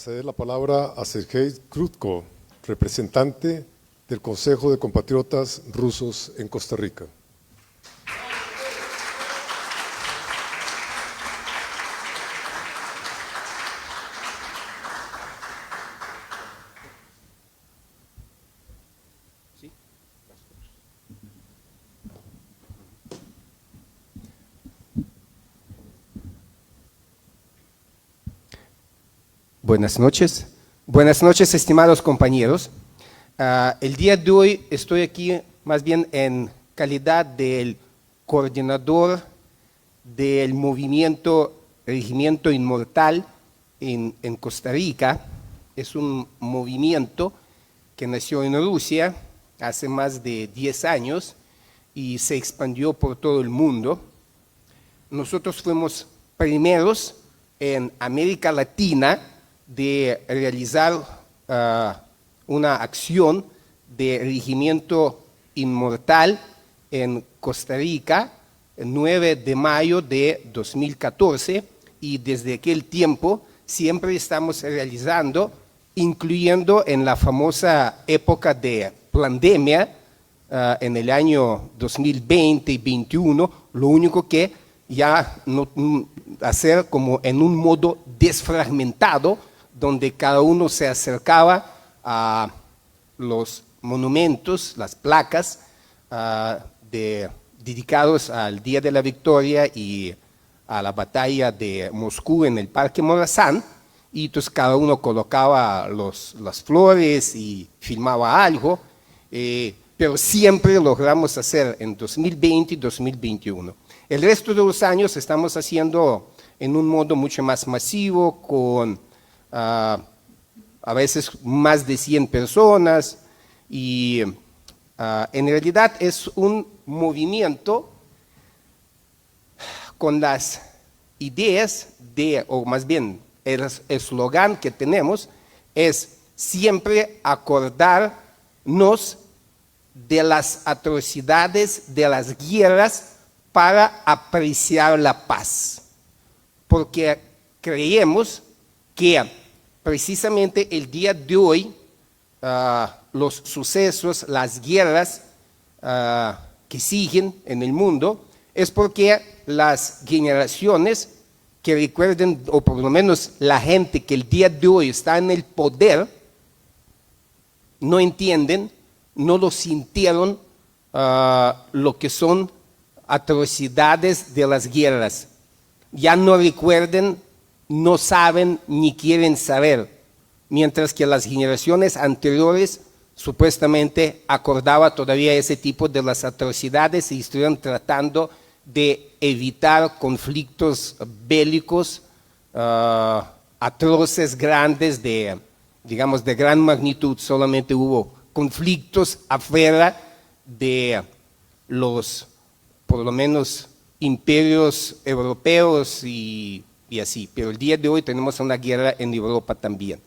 Ceder la palabra a Sergei Krutko, representante del Consejo de Compatriotas Rusos en Costa Rica. Buenas noches, estimados compañeros. El día de hoy estoy aquí más bien en calidad del coordinador del movimiento Regimiento Inmortal en Costa Rica. Es un movimiento que nació en Rusia hace más de 10 años y se expandió por todo el mundo. Nosotros fuimos primeros en América Latina de realizar una acción de regimiento inmortal en Costa Rica el 9 de mayo de 2014, y desde aquel tiempo siempre estamos realizando, incluyendo en la famosa época de pandemia, en el año 2020 y 2021, lo único que ya no hacer como en un modo desfragmentado, donde cada uno se acercaba a los monumentos, las placas dedicados al Día de la Victoria y a la batalla de Moscú en el Parque Morazán, y entonces cada uno colocaba las flores y filmaba algo, pero siempre logramos hacer en 2020 y 2021. El resto de los años estamos haciendo en un modo mucho más masivo, con a veces más de 100 personas, y en realidad es un movimiento con las ideas o más bien el eslogan que tenemos es siempre acordarnos de las atrocidades de las guerras para apreciar la paz, porque creemos que precisamente el día de hoy los sucesos, las guerras que siguen en el mundo, es porque las generaciones que recuerden, o por lo menos la gente que el día de hoy está en el poder, no entienden, no lo sintieron lo que son atrocidades de las guerras. Ya no recuerden, no saben ni quieren saber, mientras que las generaciones anteriores supuestamente acordaban todavía ese tipo de las atrocidades y estuvieron tratando de evitar conflictos bélicos atroces, grandes, digamos de gran magnitud. Solamente hubo conflictos afuera de los, por lo menos, imperios europeos y así, pero el día de hoy tenemos una guerra en Europa también.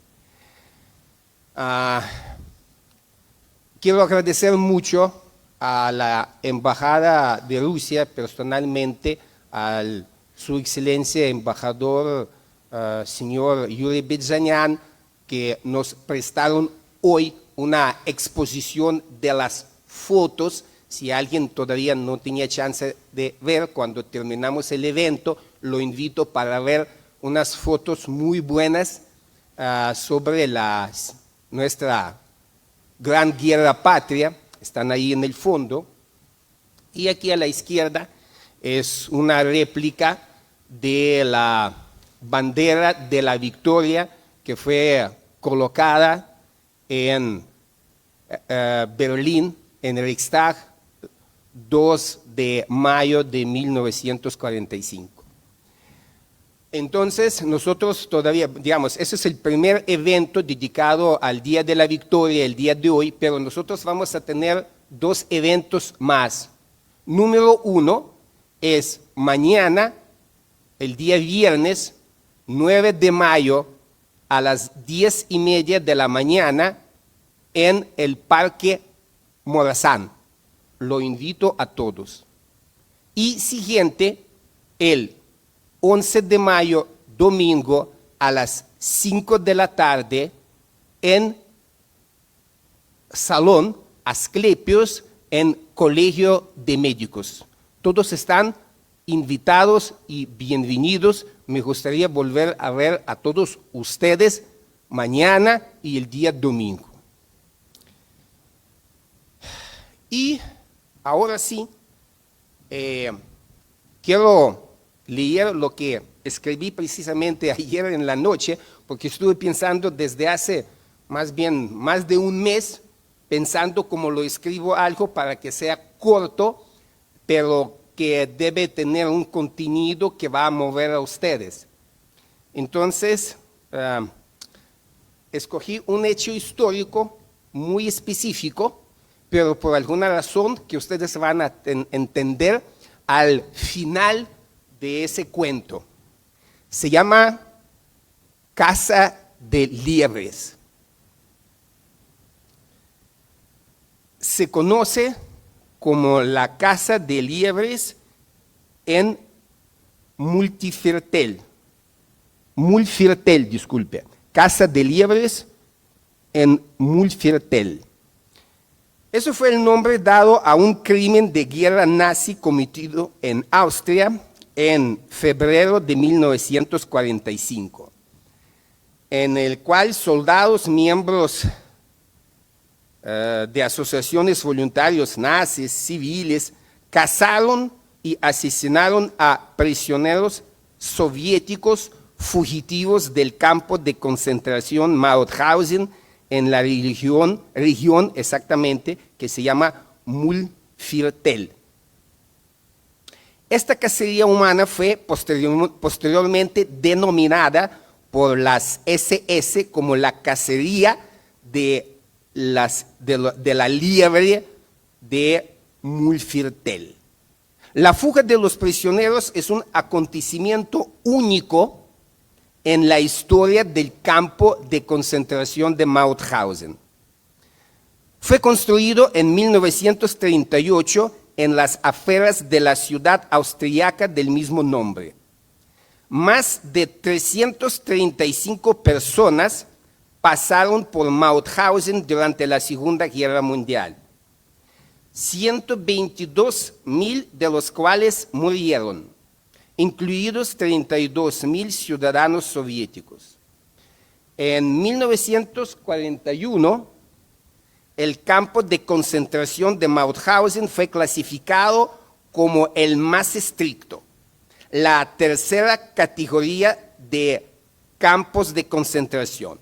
Quiero agradecer mucho a la Embajada de Rusia, personalmente, a su excelencia embajador señor Yuri Bezhanyan, que nos prestaron hoy una exposición de las fotos. Si alguien todavía no tenía chance de ver, cuando terminamos el evento, lo invito para ver unas fotos muy buenas sobre nuestra gran guerra patria. Están ahí en el fondo. Y aquí a la izquierda es una réplica de la bandera de la victoria que fue colocada en Berlín, en el Reichstag, 2 de mayo de 1945. Entonces, nosotros todavía, digamos, ese es el primer evento dedicado al Día de la Victoria, el día de hoy, pero nosotros vamos a tener 2 eventos más. Número 1 es mañana, el día viernes, 9 de mayo, a las 10:30 de la mañana, en el Parque Morazán. Lo invito a todos. Y siguiente, el 11 de mayo, domingo, a las 5 de la tarde, en Salón Asclepios, en Colegio de Médicos. Todos están invitados y bienvenidos. Me gustaría volver a ver a todos ustedes mañana y el día domingo. Y ahora sí, quiero leer lo que escribí precisamente ayer en la noche, porque estuve pensando desde hace más de un mes, pensando cómo lo escribo algo para que sea corto, pero que debe tener un contenido que va a mover a ustedes. Entonces, escogí un hecho histórico muy específico, pero por alguna razón que ustedes van a entender al final de ese cuento. Se llama Casa de Liebres. Se conoce como la Casa de Liebres en Mulfirtel, disculpe. Casa de Liebres en Mulfirtel. Eso fue el nombre dado a un crimen de guerra nazi cometido en Austria en febrero de 1945, en el cual soldados miembros de asociaciones voluntarios nazis, civiles, cazaron y asesinaron a prisioneros soviéticos fugitivos del campo de concentración Mauthausen en la región exactamente que se llama Mulfirtel. Esta cacería humana fue posteriormente denominada por las SS como la cacería de la liebre de Mulfirtel. La fuga de los prisioneros es un acontecimiento único en la historia del campo de concentración de Mauthausen. Fue construido en 1938 en las afueras de la ciudad austriaca del mismo nombre. Más de 335 personas pasaron por Mauthausen durante la Segunda Guerra Mundial. 122,000 de los cuales murieron, incluidos 32,000 ciudadanos soviéticos. En 1941, el campo de concentración de Mauthausen fue clasificado como el más estricto, la tercera categoría de campos de concentración.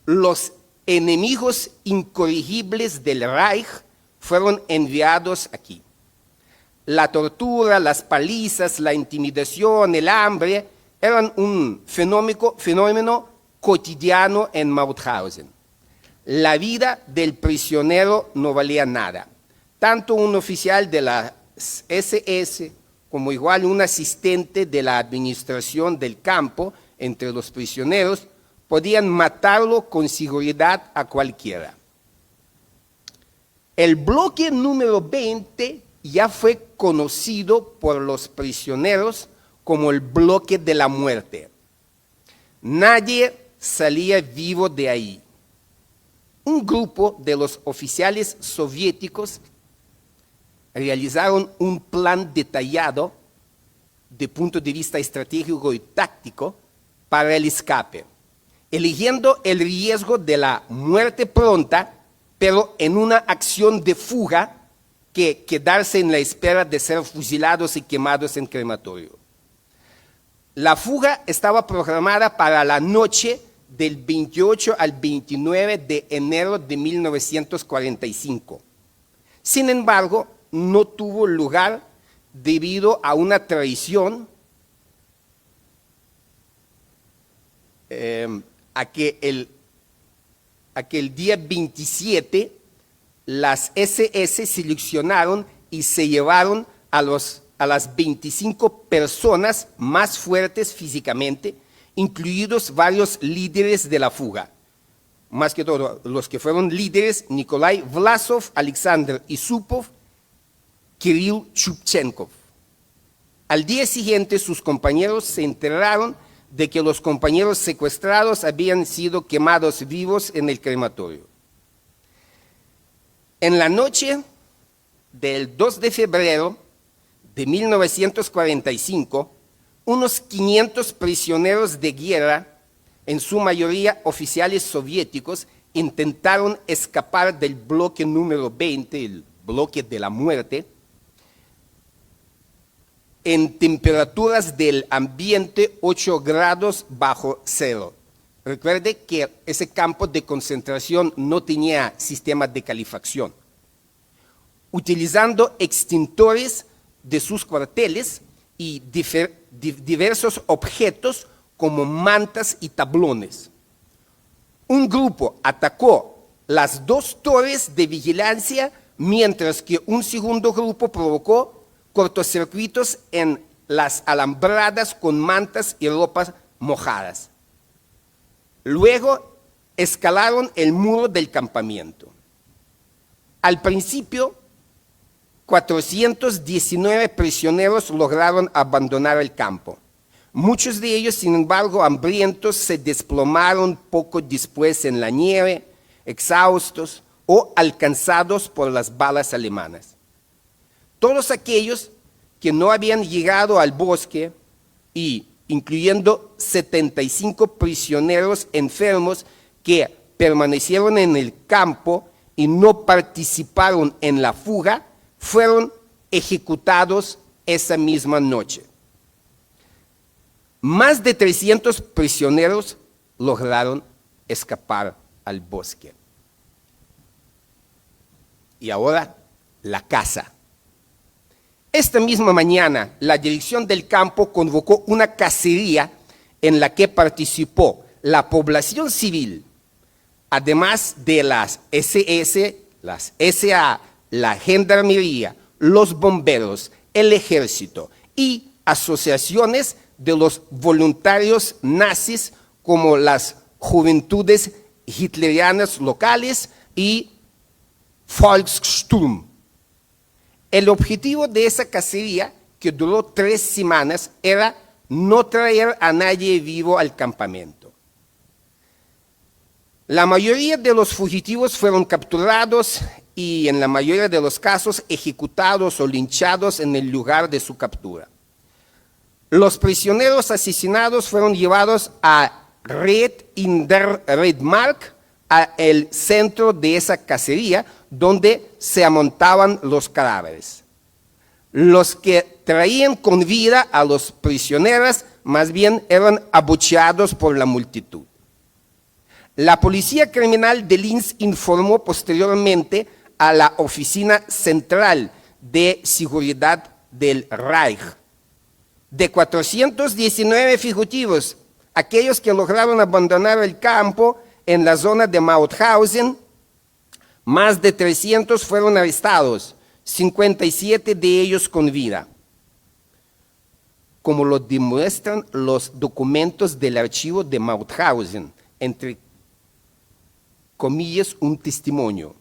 Los enemigos incorregibles del Reich fueron enviados aquí. La tortura, las palizas, la intimidación, el hambre eran un fenómeno cotidiano en Mauthausen. La vida del prisionero no valía nada. Tanto un oficial de la SS como igual un asistente de la administración del campo entre los prisioneros podían matarlo con seguridad a cualquiera. El bloque número 20 ya fue conocido por los prisioneros como el bloque de la muerte. Nadie salía vivo de ahí. Un grupo de los oficiales soviéticos realizaron un plan detallado de punto de vista estratégico y táctico para el escape, eligiendo el riesgo de la muerte pronta, pero en una acción de fuga, que quedarse en la espera de ser fusilados y quemados en crematorio. La fuga estaba programada para la noche del 28 al 29 de enero de 1945. Sin embargo, no tuvo lugar debido a una traición a que el día 27 las SS seleccionaron y se llevaron a las 25 personas más fuertes físicamente, incluidos varios líderes de la fuga. Más que todo, los que fueron líderes: Nikolai Vlasov, Alexander Isupov, Kirill Chupchenkov. Al día siguiente, sus compañeros se enteraron de que los compañeros secuestrados habían sido quemados vivos en el crematorio. En la noche del 2 de febrero de 1945, unos 500 prisioneros de guerra, en su mayoría oficiales soviéticos, intentaron escapar del bloque número 20, el bloque de la muerte, en temperaturas del ambiente 8 grados bajo cero. Recuerde que ese campo de concentración no tenía sistema de calefacción. Utilizando extintores de sus cuarteles y diversos objetos como mantas y tablones. Un grupo atacó las 2 torres de vigilancia, mientras que un segundo grupo provocó cortocircuitos en las alambradas con mantas y ropas mojadas. Luego escalaron el muro del campamento. Al principio, 419 prisioneros lograron abandonar el campo. Muchos de ellos, sin embargo, hambrientos, se desplomaron poco después en la nieve, exhaustos o alcanzados por las balas alemanas. Todos aquellos que no habían llegado al bosque, y incluyendo 75 prisioneros enfermos que permanecieron en el campo y no participaron en la fuga, fueron ejecutados esa misma noche. Más de 300 prisioneros lograron escapar al bosque. Y ahora, la caza. Esta misma mañana, la dirección del campo convocó una cacería en la que participó la población civil, además de las SS, las SA, la gendarmería, los bomberos, el ejército y asociaciones de los voluntarios nazis como las juventudes hitlerianas locales y Volkssturm. El objetivo de esa cacería, que duró 3 semanas, era no traer a nadie vivo al campamento. La mayoría de los fugitivos fueron capturados y en la mayoría de los casos ejecutados o linchados en el lugar de su captura. Los prisioneros asesinados fueron llevados a Red in der Redmark, el centro de esa cacería, donde se amontaban los cadáveres. Los que traían con vida a los prisioneros más bien eran abucheados por la multitud. La policía criminal de Linz informó posteriormente a la Oficina Central de Seguridad del Reich. De 419 fugitivos, aquellos que lograron abandonar el campo en la zona de Mauthausen, más de 300 fueron arrestados, 57 de ellos con vida, como lo demuestran los documentos del archivo de Mauthausen, entre comillas, un testimonio.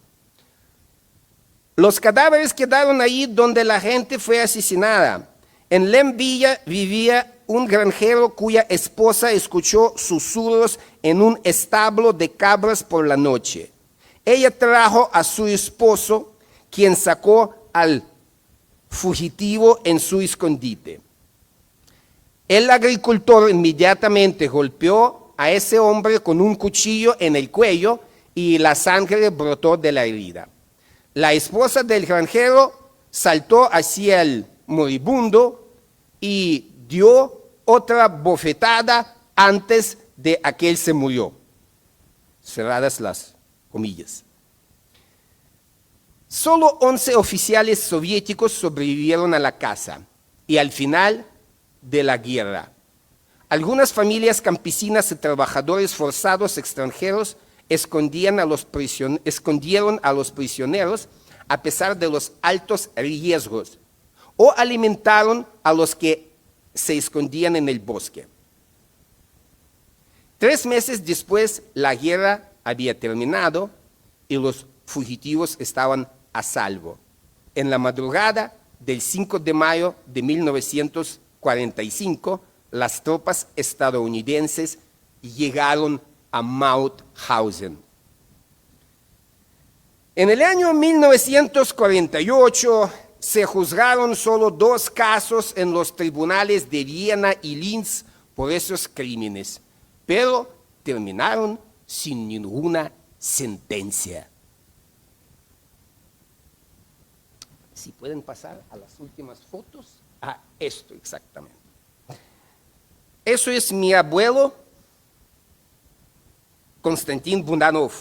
Los cadáveres quedaron ahí donde la gente fue asesinada. En Lemvilla vivía un granjero cuya esposa escuchó susurros en un establo de cabras por la noche. Ella trajo a su esposo, quien sacó al fugitivo en su escondite. El agricultor inmediatamente golpeó a ese hombre con un cuchillo en el cuello y la sangre brotó de la herida. La esposa del granjero saltó hacia el moribundo y dio otra bofetada antes de que él se murió. Cerradas las comillas. Solo 11 oficiales soviéticos sobrevivieron a la caza y al final de la guerra. Algunas familias campesinas y trabajadores forzados extranjeros escondieron a los prisioneros a pesar de los altos riesgos, o alimentaron a los que se escondían en el bosque. 3 meses después, la guerra había terminado y los fugitivos estaban a salvo. En la madrugada del 5 de mayo de 1945, las tropas estadounidenses llegaron a Mauthausen. En el año 1948 se juzgaron solo 2 casos en los tribunales de Viena y Linz por esos crímenes, pero terminaron sin ninguna sentencia. Si pueden pasar a las últimas fotos, a esto exactamente. Eso es mi abuelo, Konstantin Bundanov.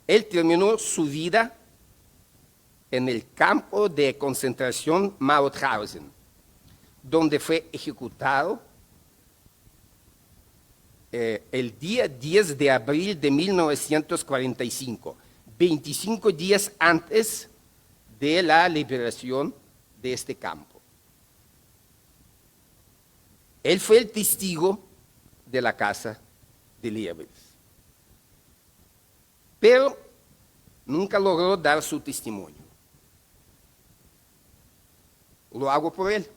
Él terminó su vida en el campo de concentración Mauthausen, donde fue ejecutado el día 10 de abril de 1945, 25 días antes de la liberación de este campo. Él fue el testigo de la casa de Liebels, pero nunca logró dar su testimonio. Lo hago por él.